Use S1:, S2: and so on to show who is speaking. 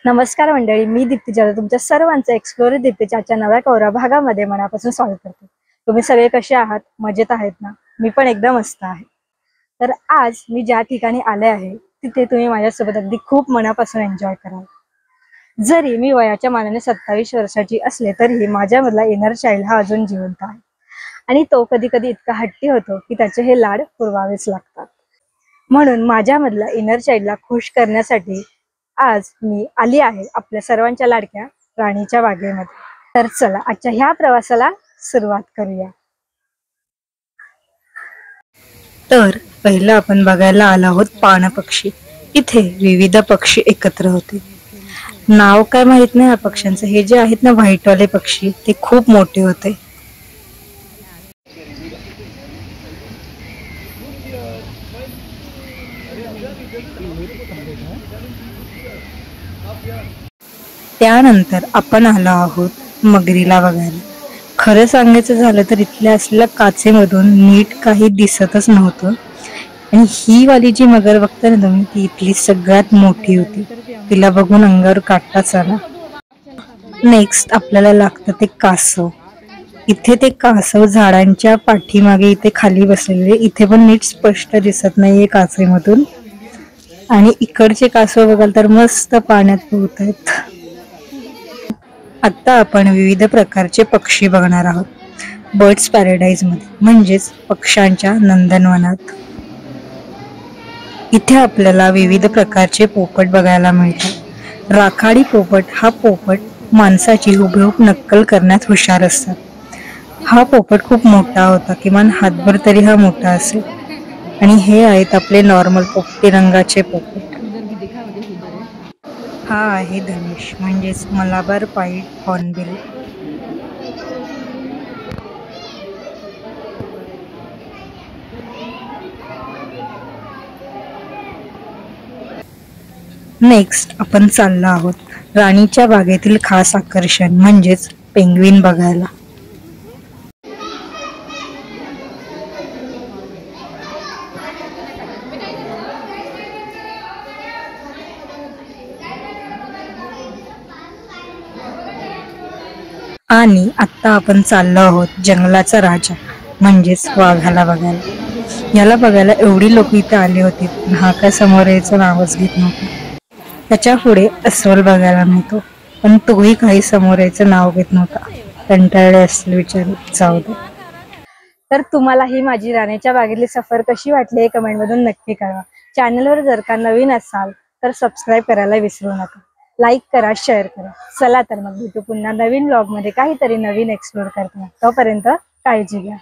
S1: नमस्कार मंडळी, मी दीप्ती जाधव तुमच्या सर्वांचं एक्सप्लोर दीप्तीच्या आजच्या नव्या कौरा भागामध्ये मनापासून स्वागत करते। तुम्ही सगळे कसे आहात? मजेत आहेत ना? मी पण एकदम मस्त आहे। तर आज मी ज्या ठिकाणी आले आहे तिथे तुम्ही माझ्यासोबत अगदी खूप मनापासून एन्जॉय कराल। जरी मी वयाच्या मानाने 27 वर्षाची असले तरीही माझ्यामधला इनर चाइल्ड हा अजून जिवंत आहे आणि तो कधी कधी इतका हट्टी होतो की त्याचे हे लाड पुरवावेच लागतात। म्हणून माझ्यामधला इनर चाइल्डला खुश करण्यासाठी आज मी आली आहे आपल्या सर्वांच्या लाडक्या राणीच्या बागेमध्ये। तर चला आजच्या ह्या प्रवासाला सुरुवात करूया। तर पहिला आपण बघायला आलो आहोत पाणपक्षी। इथे विविध पक्षी एकत्र होते। नाव काय माहित नाही या पक्ष्यांचं। हे जे आहेत ना व्हाईटवाले पक्षी ते खूप मोठे होते। त्यानंतर आपण आलो आहोत मगरीला बघायला। खरं सांगायचं झालं तर इथल्या असलेल्या काचेमधून नीट काही दिसतच नव्हतं आणि ही वाली जी मगर बघता ना तुम्ही ती इथली सगळ्यात मोठी होती। तिला बघून अंगावर काटाच आला। नेक्स्ट आपल्याला लागतं ते कासव। इथे ते कासव झाडांच्या पाठीमागे इथे खाली बसलेले। इथे पण नीट स्पष्ट दिसत नाहीये काचेमधून आणि इकडचे कासव बघाल तर मस्त पाण्यात पोहत आहेत। आता आपण विविध प्रकारचे पक्षी बघणार आहोत बर्ड्स पॅराडाइज मध्ये, म्हणजेच पक्ष्यांच्या नंदनवनात। इथे आपल्याला विविध प्रकारचे पोपट बघायला मिळतात। राखाडी पोपट हा पोपट माणसाची हुबेहूब नक्कल करण्यात हुशार असतात। हा पोपट खूप मोठा होता, किमान हातभर तरी हा मोठा असेल। आणि हे आहेत आपले नॉर्मल पोपटी रंगाचे पोपट। हा आहे धनेश म्हणजेच मलाबार व्हाईट हॉर्नबिल। नेक्स्ट आपण चाललो आहोत राणीच्या बागेतील खास आकर्षण म्हणजेच पेंग्विन बघायला। आणि आता आपण चाललो आहोत जंगलाचा राजा म्हणजेच वाघाला बघायला। याला बघायला एवढी लोक इथे आली होती पण हा काय समोर यायचं नावच घेत नव्हता। त्याच्या पुढे अस्वल बघायला मिळतो पण तोही काही समोर यायचं नाव घेत नव्हता। कंटाळले असतील विचारू, जाऊ दे। तर तुम्हाला ही माझी राणीच्या बागेतली सफर कशी वाटली हे कमेंट मधून नक्की कळवा। चॅनलवर जर का नवीन असाल तर सबस्क्राईब करायला विसरू नका। लाईक करा, शेअर करा। चला तर मग भेटू पुन्हा नवीन व्लॉग मध्ये काहीतरी नवीन एक्सप्लोर करताना। तोपर्यंत काळजी घ्या।